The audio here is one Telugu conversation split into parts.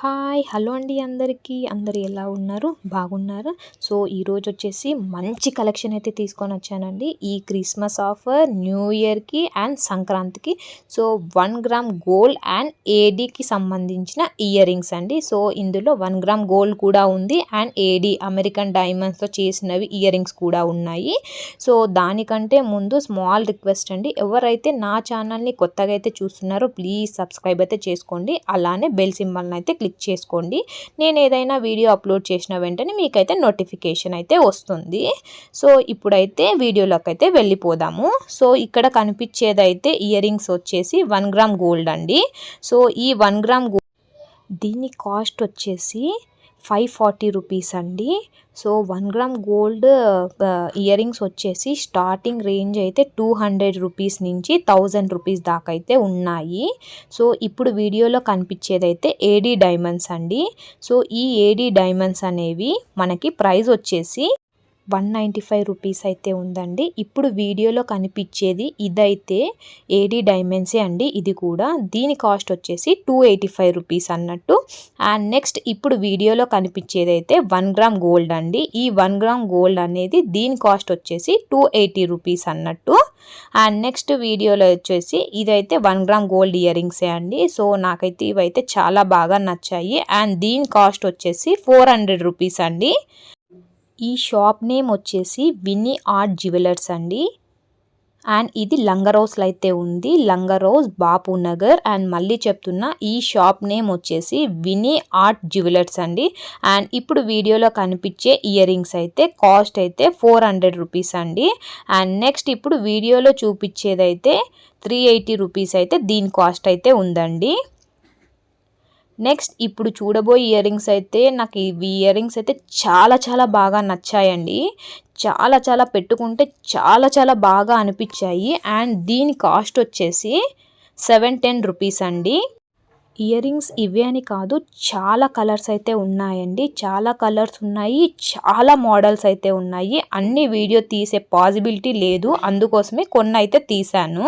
హాయ్ హలో అండి అందరికీ అందరు ఎలా ఉన్నారు బాగున్నారా సో ఈరోజు వచ్చేసి మంచి కలెక్షన్ అయితే తీసుకొని వచ్చానండి ఈ క్రిస్మస్ ఆఫర్ న్యూ ఇయర్కి అండ్ సంక్రాంతికి సో 1 గ్రామ్ గోల్డ్ అండ్ ఏడీకి సంబంధించిన ఇయర్ రింగ్స్ అండి సో ఇందులో 1 గ్రామ్ గోల్డ్ కూడా ఉంది అండ్ ఏడీ అమెరికన్ డైమండ్స్తో చేసినవి ఇయర్ రింగ్స్ కూడా ఉన్నాయి సో దానికంటే ముందు స్మాల్ రిక్వెస్ట్ అండి ఎవరైతే నా ఛానల్ని కొత్తగా అయితే చూస్తున్నారో ప్లీజ్ సబ్స్క్రైబ్ అయితే చేసుకోండి అలానే బెల్ సింబల్ని అయితే క్లిక్ చేసుకోండి నేను ఏదైనా వీడియో అప్లోడ్ చేసిన వెంటనే మీకైతే నోటిఫికేషన్ అయితే వస్తుంది సో ఇప్పుడైతే వీడియోలోకి అయితే వెళ్ళిపోదాము సో ఇక్కడ కనిపించేదైతే ఇయర్ రింగ్స్ వచ్చేసి 1 గ్రామ్ గోల్డ్ అండి సో ఈ 1 గ్రామ్ గోల్డ్ దీని కాస్ట్ వచ్చేసి 540 రూపీస్ అండి so 1 gram gold ear rings వచ్చేసి స్టార్టింగ్ రేంజ్ అయితే 200 రూపీస్ నుంచి 1000 రూపీస్ దాకా అయితే ఉన్నాయి సో ఇప్పుడు వీడియోలో కనిపించేదైతే ఏడీ డైమండ్స్ అండి సో ఈ ఏడీ డైమండ్స్ అనేవి మనకి ప్రైస్ వచ్చేసి 195 రూపీస్ అయితే ఉందండి ఇప్పుడు వీడియోలో కనిపించేది ఇదైతే ఏడీ డైమండ్సే అండి ఇది కూడా దీని కాస్ట్ వచ్చేసి 285 రూపీస్ అన్నట్టు అండ్ నెక్స్ట్ ఇప్పుడు వీడియోలో కనిపించేది అయితే 1 గ్రామ్ గోల్డ్ అండి ఈ 1 గ్రామ్ గోల్డ్ అనేది దీని కాస్ట్ వచ్చేసి 280 రూపీస్ అన్నట్టు అండ్ నెక్స్ట్ వీడియోలో వచ్చేసి ఇదైతే 1 గ్రామ్ గోల్డ్ ఇయర్ రింగ్సే అండి సో నాకైతే ఇవైతే చాలా బాగా నచ్చాయి అండ్ దీని కాస్ట్ వచ్చేసి 400 రూపీస్ అండి ఈ షాప్ నేమ్ వచ్చేసి విన్నీ ఆర్ట్ జ్యువెలర్స్ అండి అండ్ ఇది లంగరోస్లో అయితే ఉంది లంగరోస్ బాపు నగర్ అండ్ మళ్ళీ చెప్తున్నా ఈ షాప్ నేమ్ వచ్చేసి విన్నీ ఆర్ట్ జ్యువెలర్స్ అండి అండ్ ఇప్పుడు వీడియోలో కనిపించే ఇయర్ రింగ్స్ అయితే కాస్ట్ అయితే 400 రూపీస్ అండి అండ్ నెక్స్ట్ ఇప్పుడు వీడియోలో చూపించేదైతే 380 రూపీస్ అయితే దీని కాస్ట్ అయితే ఉందండి నెక్స్ట్ ఇప్పుడు చూడబోయే ఇయర్ రింగ్స్ అయితే నాకు ఈ ఇయర్ రింగ్స్ అయితే చాలా బాగా నచ్చాయండి చాలా పెట్టుకుంటే చాలా బాగా అనిపించాయి అండ్ దీని కాస్ట్ వచ్చేసి 710 రూపీస్ అండి ఇయర్ రింగ్స్ ఇవే అని కాదు చాలా కలర్స్ అయితే ఉన్నాయండి చాలా కలర్స్ ఉన్నాయి చాలా మోడల్స్ అయితే ఉన్నాయి అన్ని వీడియో తీసే పాసిబిలిటీ లేదు అందుకోసమే కొన్ని అయితే తీసాను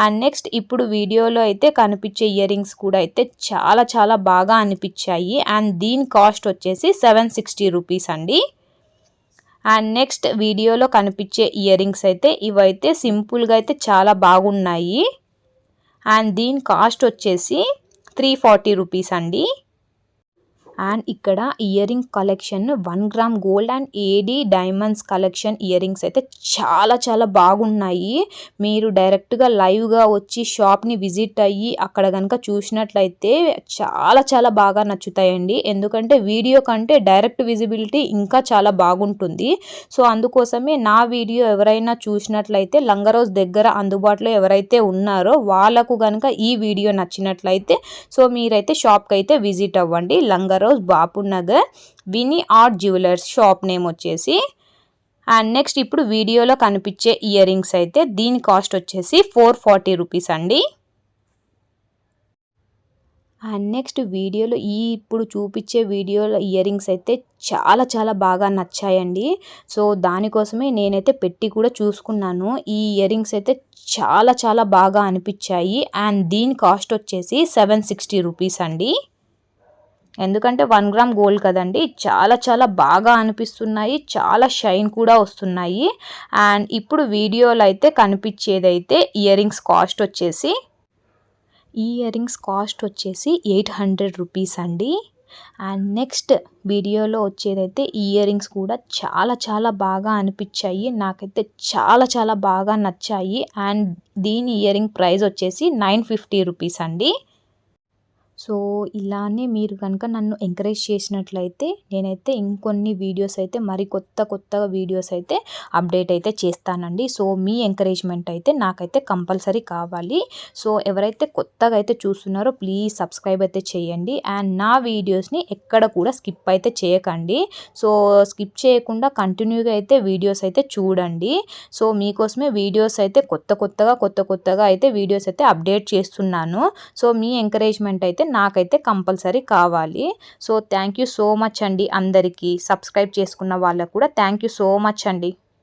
అండ్ నెక్స్ట్ ఇప్పుడు వీడియోలో అయితే కనిపించే ఇయర్ రింగ్స్ కూడా అయితే చాలా బాగా అనిపించాయి అండ్ దీని కాస్ట్ వచ్చేసి 760 రూపీస్ అండి అండ్ నెక్స్ట్ వీడియోలో కనిపించే ఇయర్ రింగ్స్ అయితే ఇవైతే సింపుల్గా అయితే చాలా బాగున్నాయి అండ్ దీని కాస్ట్ వచ్చేసి 340 రూపీస్ అండి అండ్ ఇక్కడ ear ring collection 1 gram gold and AD diamonds collection ear rings అయితే చాలా బాగున్నాయి మీరు డైరెక్ట్గా లైవ్గా వచ్చి షాప్ని విజిట్ అయ్యి అక్కడ కనుక చూసినట్లయితే చాలా బాగా నచ్చుతాయండి ఎందుకంటే వీడియో కంటే డైరెక్ట్ విజిబిలిటీ ఇంకా చాలా బాగుంటుంది సో అందుకోసమే నా వీడియో ఎవరైనా చూసినట్లయితే లంగరోస్ దగ్గర అందుబాటులో ఎవరైతే ఉన్నారో వాళ్ళకు కనుక ఈ వీడియో నచ్చినట్లయితే సో మీరైతే షాప్కి అయితే విజిట్ అవ్వండి Langar Houz Bapu Nagar Vini art jewellers shop name వచ్చేసి అండ్ నెక్స్ట్ ఇప్పుడు వీడియోలో కనిపించే ఇయర్ రింగ్స్ అయితే దీని కాస్ట్ వచ్చేసి 440 రూపీస్ అండి అండ్ నెక్స్ట్ వీడియోలో ఇప్పుడు చూపించే వీడియోలో ఇయర్ రింగ్స్ అయితే చాలా బాగా నచ్చాయండి సో దానికోసమే నేనైతే పెట్టి కూడా చూసుకున్నాను ఈ ఇయర్ రింగ్స్ అయితే చాలా బాగా అనిపించాయి అండ్ దీని కాస్ట్ వచ్చేసి 760 రూపీస్ అండి ఎందుకంటే 1 గ్రామ్ గోల్డ్ కదండి చాలా బాగా అనిపిస్తున్నాయి చాలా షైన్ కూడా వస్తున్నాయి అండ్ ఇప్పుడు వీడియోలో అయితే కనిపించేదైతే ఇయర్ రింగ్స్ కాస్ట్ వచ్చేసి ఈ ఇయర్ రింగ్స్ కాస్ట్ వచ్చేసి 800 రూపీస్ అండి అండ్ నెక్స్ట్ వీడియోలో వచ్చేదైతే ఈ ఇయర్ రింగ్స్ కూడా చాలా బాగా అనిపించాయి నాకైతే చాలా బాగా నచ్చాయి అండ్ దీని ఇయర్ రింగ్ ప్రైస్ వచ్చేసి 950 రూపీస్ అండి సో ఇలానే మీరు కనుక నన్ను ఎంకరేజ్ చేసినట్లయితే నేనైతే ఇంకొన్ని వీడియోస్ అయితే మరి కొత్త వీడియోస్ అయితే అప్డేట్ అయితే చేస్తానండి సో మీ ఎంకరేజ్మెంట్ అయితే నాకైతే కంపల్సరీ కావాలి సో ఎవరైతే కొత్తగా అయితే చూస్తున్నారో ప్లీజ్ సబ్స్క్రైబ్ అయితే చేయండి అండ్ నా వీడియోస్ని ఎక్కడ కూడా స్కిప్ అయితే చేయకండి సో స్కిప్ చేయకుండా కంటిన్యూగా అయితే వీడియోస్ అయితే చూడండి సో మీకోసమే వీడియోస్ అయితే కొత్తగా అయితే వీడియోస్ అయితే అప్డేట్ చేస్తున్నాను సో మీ ఎంకరేజ్మెంట్ అయితే నాకైతే కంపల్సరీ కావాలి so thank you so much అండి అందరికీ సబ్స్క్రైబ్ చేసుకున్న వాళ్ళకు కూడా థ్యాంక్ యూ సో మచ్ అండి